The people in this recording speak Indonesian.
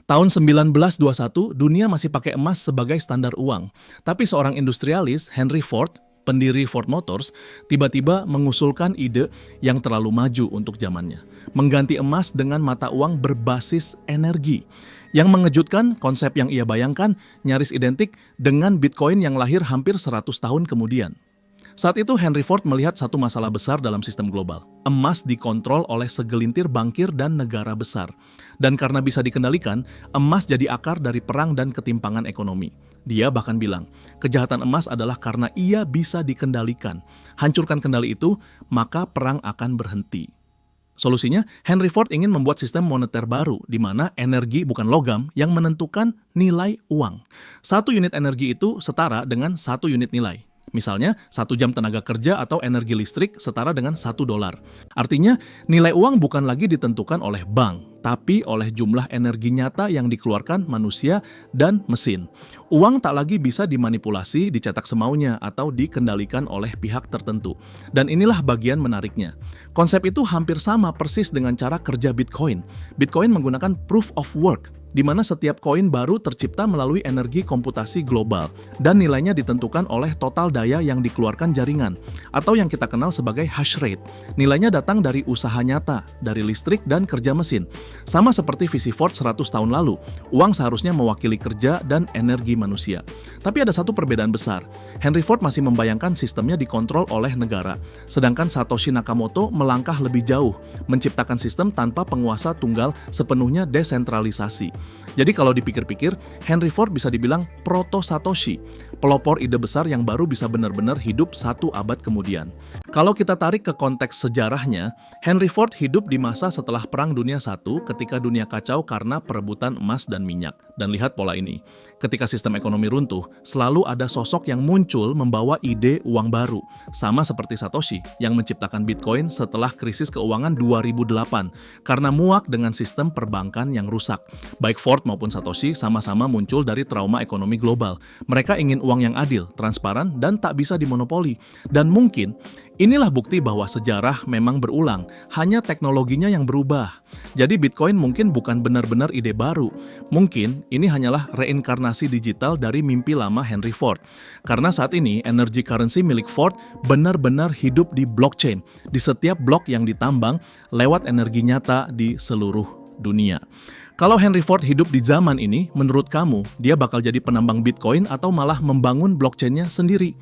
Tahun 1921, dunia masih pakai emas sebagai standar uang. Tapi seorang industrialis, Henry Ford, pendiri Ford Motors, tiba-tiba mengusulkan ide yang terlalu maju untuk zamannya. Mengganti emas dengan mata uang berbasis energi. Yang mengejutkan, konsep yang ia bayangkan nyaris identik dengan Bitcoin yang lahir hampir 100 tahun kemudian. Saat itu Henry Ford melihat satu masalah besar dalam sistem global. Emas dikontrol oleh segelintir bankir dan negara besar. Dan karena bisa dikendalikan, emas jadi akar dari perang dan ketimpangan ekonomi. Dia bahkan bilang, kejahatan emas adalah karena ia bisa dikendalikan. Hancurkan kendali itu, maka perang akan berhenti. Solusinya, Henry Ford ingin membuat sistem moneter baru, di mana energi bukan logam yang menentukan nilai uang. Satu unit energi itu setara dengan satu unit nilai. Misalnya, 1 jam tenaga kerja atau energi listrik setara dengan $1. Artinya, nilai uang bukan lagi ditentukan oleh bank, tapi oleh jumlah energi nyata yang dikeluarkan manusia dan mesin. Uang tak lagi bisa dimanipulasi, dicetak semaunya, atau dikendalikan oleh pihak tertentu. Dan inilah bagian menariknya. Konsep itu hampir sama persis dengan cara kerja Bitcoin. Bitcoin menggunakan proof of work, di mana setiap koin baru tercipta melalui energi komputasi global dan nilainya ditentukan oleh total daya yang dikeluarkan jaringan atau yang kita kenal sebagai hash rate. Nilainya datang dari usaha nyata, dari listrik dan kerja mesin. Sama seperti visi Ford 100 tahun lalu, uang seharusnya mewakili kerja dan energi manusia. Tapi ada satu perbedaan besar. Henry Ford masih membayangkan sistemnya dikontrol oleh negara, sedangkan Satoshi Nakamoto melangkah lebih jauh, menciptakan sistem tanpa penguasa tunggal sepenuhnya desentralisasi. Jadi kalau dipikir-pikir, Henry Ford bisa dibilang proto-Satoshi, pelopor ide besar yang baru bisa benar-benar hidup 1 abad kemudian. Kalau kita tarik ke konteks sejarahnya, Henry Ford hidup di masa setelah Perang Dunia I ketika dunia kacau karena perebutan emas dan minyak. Dan lihat pola ini, ketika sistem ekonomi runtuh, selalu ada sosok yang muncul membawa ide uang baru. Sama seperti Satoshi yang menciptakan Bitcoin setelah krisis keuangan 2008 karena muak dengan sistem perbankan yang rusak. Baik Ford maupun Satoshi sama-sama muncul dari trauma ekonomi global. Mereka ingin uang yang adil, transparan, dan tak bisa dimonopoli. Dan mungkin inilah bukti bahwa sejarah memang berulang, hanya teknologinya yang berubah. Jadi Bitcoin mungkin bukan benar-benar ide baru. Mungkin ini hanyalah reinkarnasi digital dari mimpi lama Henry Ford. Karena saat ini energy currency milik Ford benar-benar hidup di blockchain, di setiap blok yang ditambang lewat energi nyata di seluruh dunia. Kalau Henry Ford hidup di zaman ini, menurut kamu, dia bakal jadi penambang Bitcoin atau malah membangun blockchain-nya sendiri?